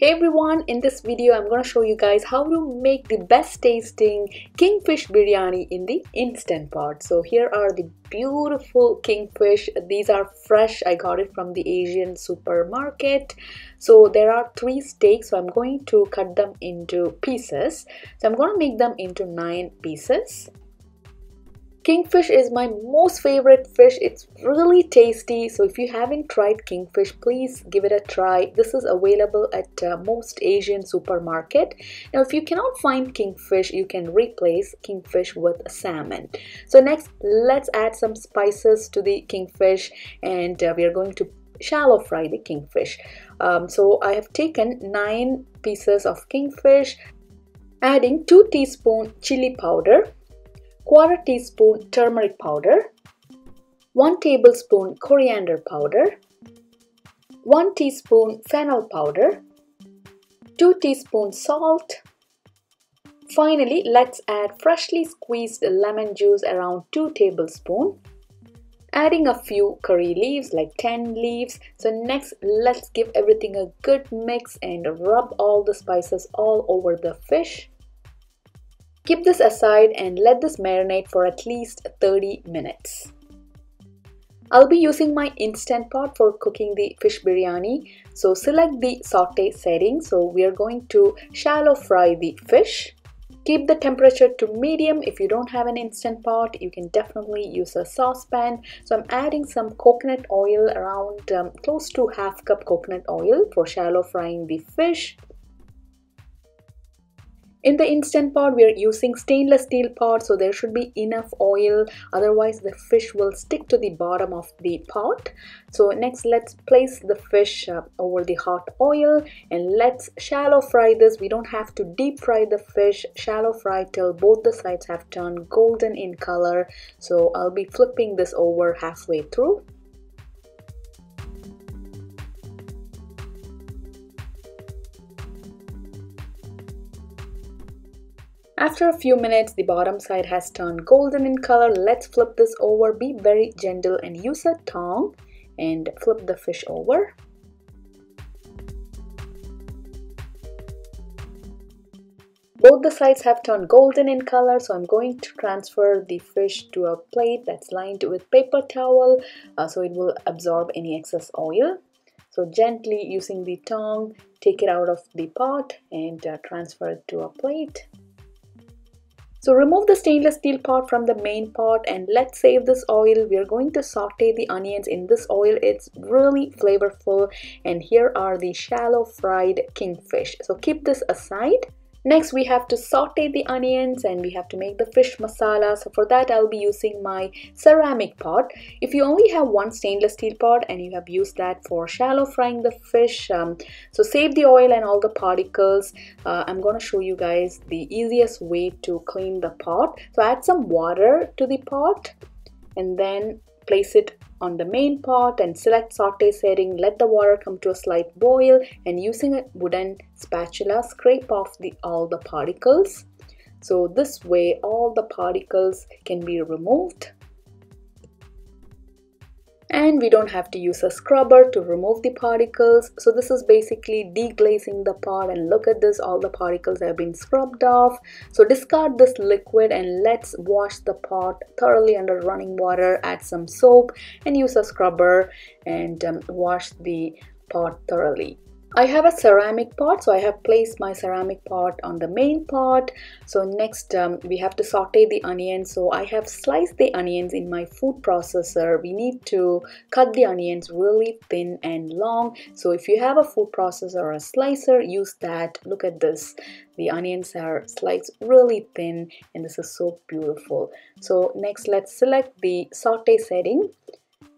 Hey everyone, in this video I'm going to show you guys how to make the best tasting kingfish biryani in the instant pot. So here are the beautiful kingfish. These are fresh. I got it from the Asian supermarket. So there are 3 steaks. So I'm going to cut them into pieces. So I'm going to make them into 9 pieces. Kingfish is my most favorite fish. It's really tasty. So if you haven't tried kingfish, please give it a try. This is available at most Asian supermarket. Now if you cannot find kingfish, you can replace kingfish with salmon. So next, let's add some spices to the kingfish, and we are going to shallow fry the kingfish. So I have taken 9 pieces of kingfish, adding 2 teaspoons chili powder, 1/4 teaspoon turmeric powder, 1 tablespoon coriander powder, 1 teaspoon fennel powder, 2 teaspoons salt. Finally, let's add freshly squeezed lemon juice around 2 tablespoons, adding a few curry leaves, like 10 leaves. So next, let's give everything a good mix and rub all the spices all over the fish. Keep this aside and let this marinate for at least 30 minutes. I'll be using my instant pot for cooking the fish biryani. So select the saute setting. So we are going to shallow fry the fish. Keep the temperature to medium. If you don't have an instant pot, you can definitely use a saucepan. So I'm adding some coconut oil, around close to 1/2 cup coconut oil for shallow frying the fish. In the instant pot, we are using stainless steel pot, so there should be enough oil, otherwise the fish will stick to the bottom of the pot. So next, let's place the fish over the hot oil and let's shallow fry this. We don't have to deep fry the fish, shallow fry till both the sides have turned golden in color. So I'll be flipping this over halfway through. After a few minutes, the bottom side has turned golden in color. Let's flip this over. Be very gentle and use a tongue and flip the fish over. Both the sides have turned golden in color, so I'm going to transfer the fish to a plate that's lined with paper towel so it will absorb any excess oil. So gently using the tongue, take it out of the pot and transfer it to a plate. So remove the stainless steel pot from the main pot and let's save this oil. We are going to saute the onions in this oil. It's really flavorful, and here are the shallow fried kingfish. So keep this aside. Next, we have to saute the onions and we have to make the fish masala. So for that, I'll be using my ceramic pot. If you only have one stainless steel pot and you have used that for shallow frying the fish, so save the oil and all the particles. I'm going to show you guys the easiest way to clean the pot. So add some water to the pot and then place it on the main pot and select saute setting. Let the water come to a slight boil and using a wooden spatula, scrape off all the particles. So this way all the particles can be removed. And we don't have to use a scrubber to remove the particles. So this is basically deglazing the pot, and look at this, all the particles have been scrubbed off. So discard this liquid and let's wash the pot thoroughly under running water. Add some soap and use a scrubber and wash the pot thoroughly. I have a ceramic pot, so I have placed my ceramic pot on the main pot. So next, we have to saute the onions. So I have sliced the onions in my food processor. We need to cut the onions really thin and long. So if you have a food processor or a slicer, use that. Look at this. The onions are sliced really thin and this is so beautiful. So next, let's select the saute setting.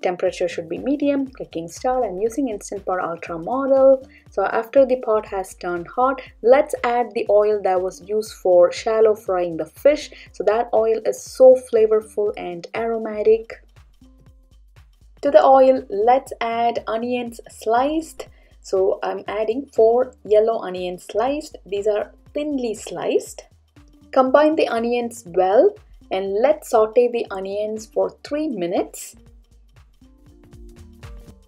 Temperature should be medium, clicking start. I'm using Instant Pot Ultra model. So after the pot has turned hot, let's add the oil that was used for shallow frying the fish. So that oil is so flavorful and aromatic. To the oil, let's add onions sliced. So I'm adding 4 yellow onions sliced. These are thinly sliced. Combine the onions well and let's saute the onions for 3 minutes.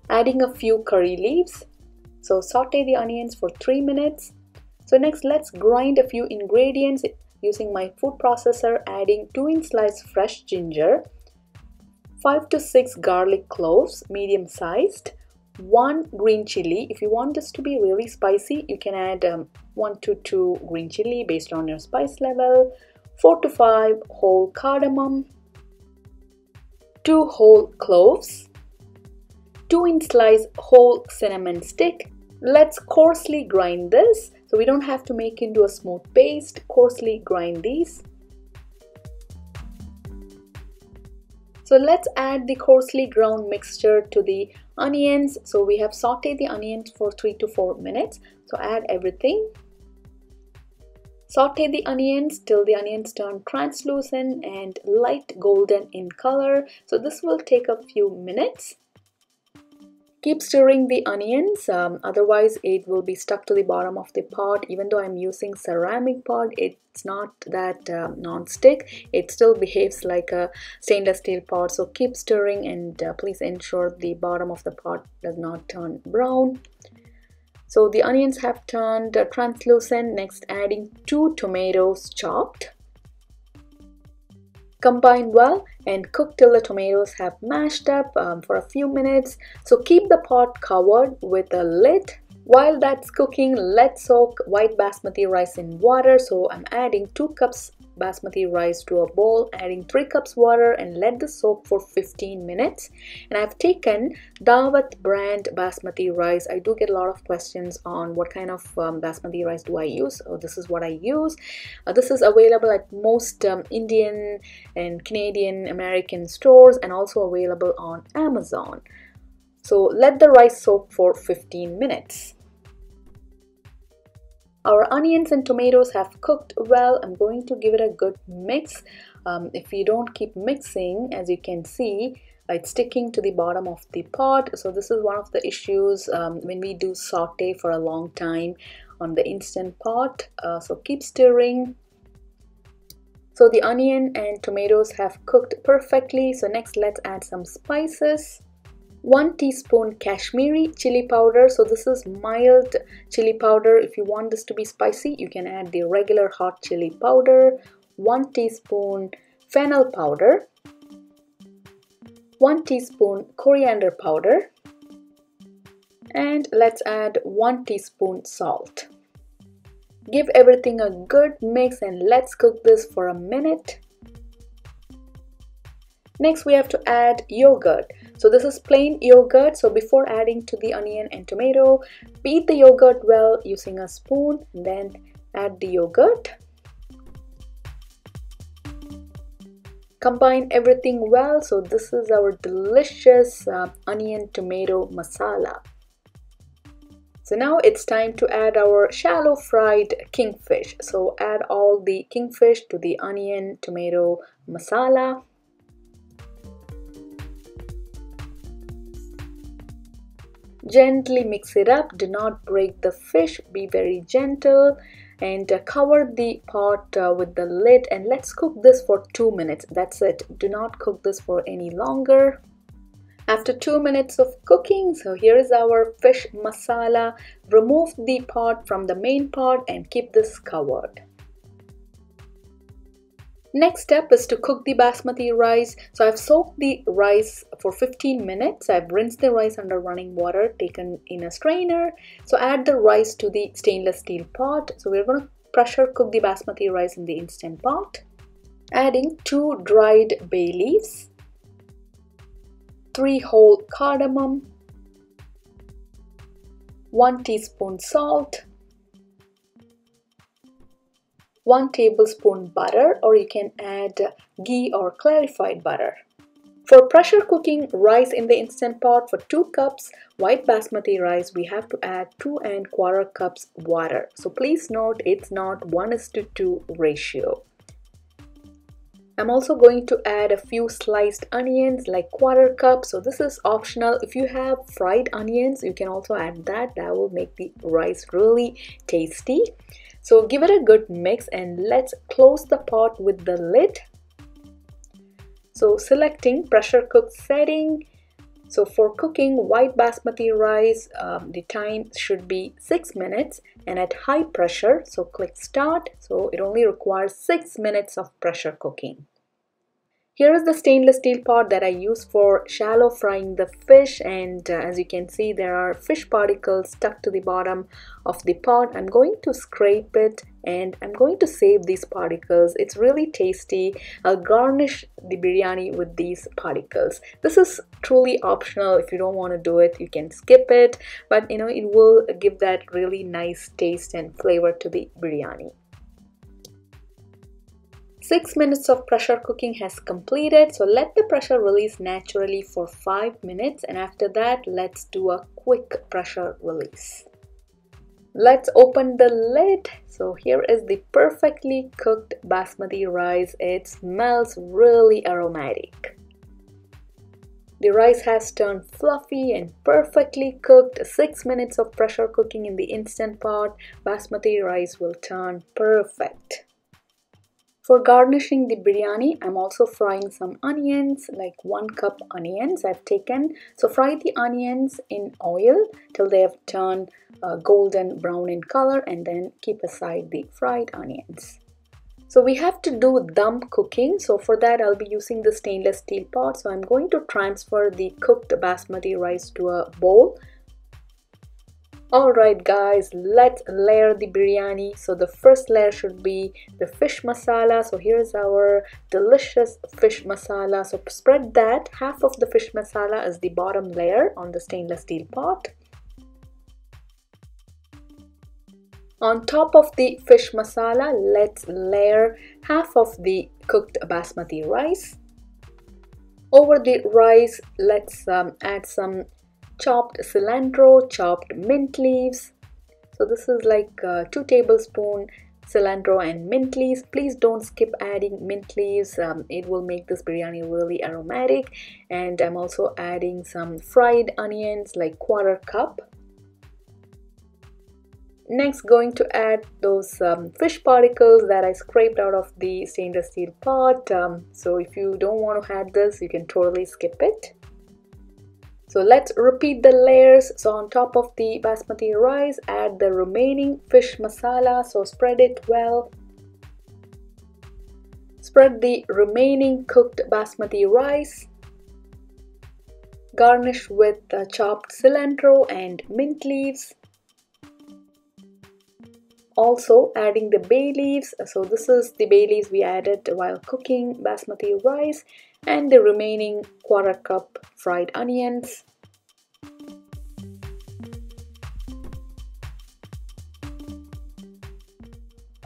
Adding a few curry leaves, So saute the onions for 3 minutes. So next let's grind a few ingredients using my food processor, adding 2-inch sliced fresh ginger, 5 to 6 garlic cloves, medium sized, 1 green chili. If you want this to be really spicy, you can add 1 to 2 green chili based on your spice level, 4 to 5 whole cardamom, 2 whole cloves, 2-inch slice whole cinnamon stick. Let's coarsely grind this, so we don't have to make into a smooth paste. Coarsely grind these. So let's add the coarsely ground mixture to the onions. So we have sauteed the onions for 3 to 4 minutes. So add everything. Saute the onions till the onions turn translucent and light golden in color. So this will take a few minutes. Keep stirring the onions, otherwise it will be stuck to the bottom of the pot. Even though I'm using ceramic pot, it's not that non-stick. It still behaves like a stainless steel pot. So keep stirring and please ensure the bottom of the pot does not turn brown. So the onions have turned translucent. Next, adding 2 tomatoes chopped. Combine well and cook till the tomatoes have mashed up for a few minutes. So keep the pot covered with a lid. While that's cooking, let's soak white basmati rice in water. So I'm adding 2 cups basmati rice to a bowl, adding 3 cups water and let this soak for 15 minutes. And I've taken Dawat brand basmati rice. I do get a lot of questions on what kind of basmati rice do I use. So this is what I use. This is available at most Indian and Canadian American stores and also available on Amazon. So let the rice soak for 15 minutes. Our onions and tomatoes have cooked well. I'm going to give it a good mix. If you don't keep mixing, as you can see, it's sticking to the bottom of the pot. So this is one of the issues when we do saute for a long time on the Instant Pot. So keep stirring. So the onion and tomatoes have cooked perfectly. So next let's add some spices. 1 teaspoon Kashmiri Chili powder. So this is mild chili powder. If you want this to be spicy, you can add the regular hot chili powder. 1 teaspoon Fennel powder. 1 teaspoon Coriander powder. And let's add 1 teaspoon salt. Give everything a good mix and let's cook this for a minute. Next we have to add yogurt. So this is plain yogurt. So before adding to the onion and tomato, beat the yogurt well using a spoon and then add the yogurt. Combine everything well. So this is our delicious onion tomato masala. So now it's time to add our shallow fried kingfish. So add all the kingfish to the onion tomato masala. Gently mix it up. Do not break the fish. Be very gentle and cover the pot with the lid and let's cook this for 2 minutes. That's it. Do not cook this for any longer. After 2 minutes of cooking, so here is our fish masala. Remove the pot from the main pot and keep this covered. Next step is to cook the basmati rice. So I've soaked the rice for 15 minutes. I've rinsed the rice under running water, taken in a strainer. So add the rice to the stainless steel pot. So we're going to pressure cook the basmati rice in the Instant Pot. Adding 2 dried bay leaves, 3 whole cardamom, 1 teaspoon salt, 1 tablespoon butter, or you can add ghee or clarified butter. For pressure cooking rice in the Instant Pot, for 2 cups white basmati rice, we have to add 2 1/4 cups water. So please note it's not 1:2 ratio. I'm also going to add a few sliced onions, like 1/4 cup. So this is optional. If you have fried onions, you can also add that. That will make the rice really tasty. So give it a good mix and let's close the pot with the lid. So selecting pressure cook setting. So for cooking white basmati rice, the time should be 6 minutes and at high pressure. So click start. So it only requires 6 minutes of pressure cooking. Here is the stainless steel pot that I use for shallow frying the fish, and as you can see, there are fish particles stuck to the bottom of the pot. I'm going to scrape it and I'm going to save these particles. It's really tasty. I'll garnish the biryani with these particles. This is truly optional. If you don't want to do it, you can skip it, but it will give that really nice taste and flavor to the biryani. 6 minutes of pressure cooking has completed, so let the pressure release naturally for 5 minutes, and after that let's do a quick pressure release. Let's open the lid. So here is the perfectly cooked basmati rice. It smells really aromatic. The rice has turned fluffy and perfectly cooked. 6 minutes of pressure cooking in the instant pot, basmati rice will turn perfect. For garnishing the biryani, I'm also frying some onions, like 1 cup onions I've taken. So fry the onions in oil till they have turned golden brown in color, and then keep aside the fried onions. So we have to do dum cooking. So for that I'll be using the stainless steel pot. So I'm going to transfer the cooked basmati rice to a bowl. Alright guys, let's layer the biryani. So the first layer should be the fish masala. So here's our delicious fish masala. So spread that. Half of the fish masala is the bottom layer on the stainless steel pot. On top of the fish masala, let's layer half of the cooked basmati rice. Over the rice, let's add some chopped cilantro, chopped mint leaves. So this is like 2 tablespoons cilantro and mint leaves. Please don't skip adding mint leaves. It will make this biryani really aromatic. And I'm also adding some fried onions, like 1/4 cup. Next, going to add those fish particles that I scraped out of the stainless steel pot. So if you don't want to add this, you can totally skip it. So let's repeat the layers. So on top of the basmati rice, add the remaining fish masala. So spread it well. Spread the remaining cooked basmati rice. Garnish with chopped cilantro and mint leaves. Also adding the bay leaves. So this is the bay leaves we added while cooking basmati rice, and the remaining 1/4 cup fried onions.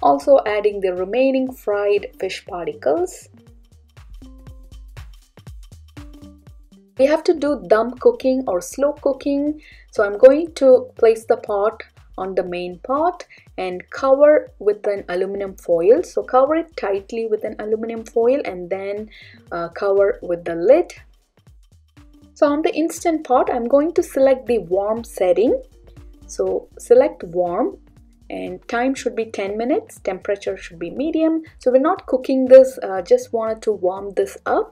Also adding the remaining fried fish particles. We have to do dum cooking or slow cooking. So I'm going to place the pot on the main pot and cover with an aluminum foil. So cover it tightly with an aluminum foil and then cover with the lid. So on the instant pot, I'm going to select the warm setting. So select warm, and time should be 10 minutes. Temperature should be medium. So we're not cooking this, just wanted to warm this up.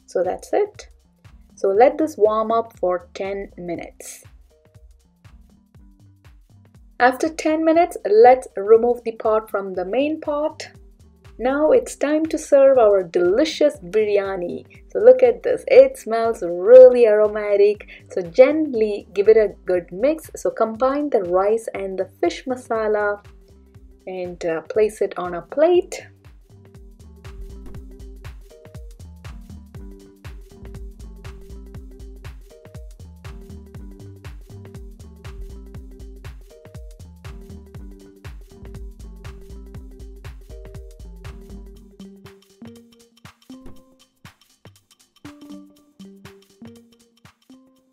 So that's it. So let this warm up for 10 minutes. After 10 minutes, let's remove the pot from the main pot. Now it's time to serve our delicious biryani. So look at this, it smells really aromatic. So gently give it a good mix. So combine the rice and the fish masala and place it on a plate.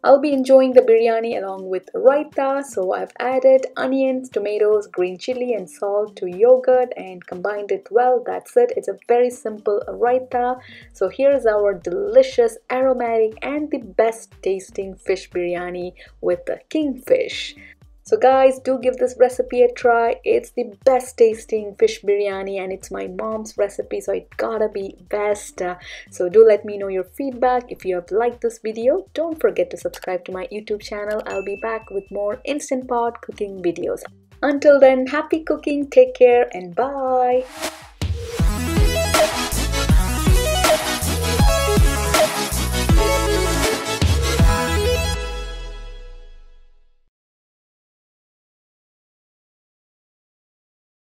I'll be enjoying the biryani along with raita. So I've added onions, tomatoes, green chili and salt to yogurt and combined it well. That's it. It's a very simple raita. So here's our delicious, aromatic and the best tasting fish biryani with the Kingfish. So guys, do give this recipe a try. It's the best tasting fish biryani and it's my mom's recipe, so it gotta be best. So do let me know your feedback. If you have liked this video, don't forget to subscribe to my YouTube channel. I'll be back with more Instant Pot cooking videos. Until then, happy cooking, take care and bye.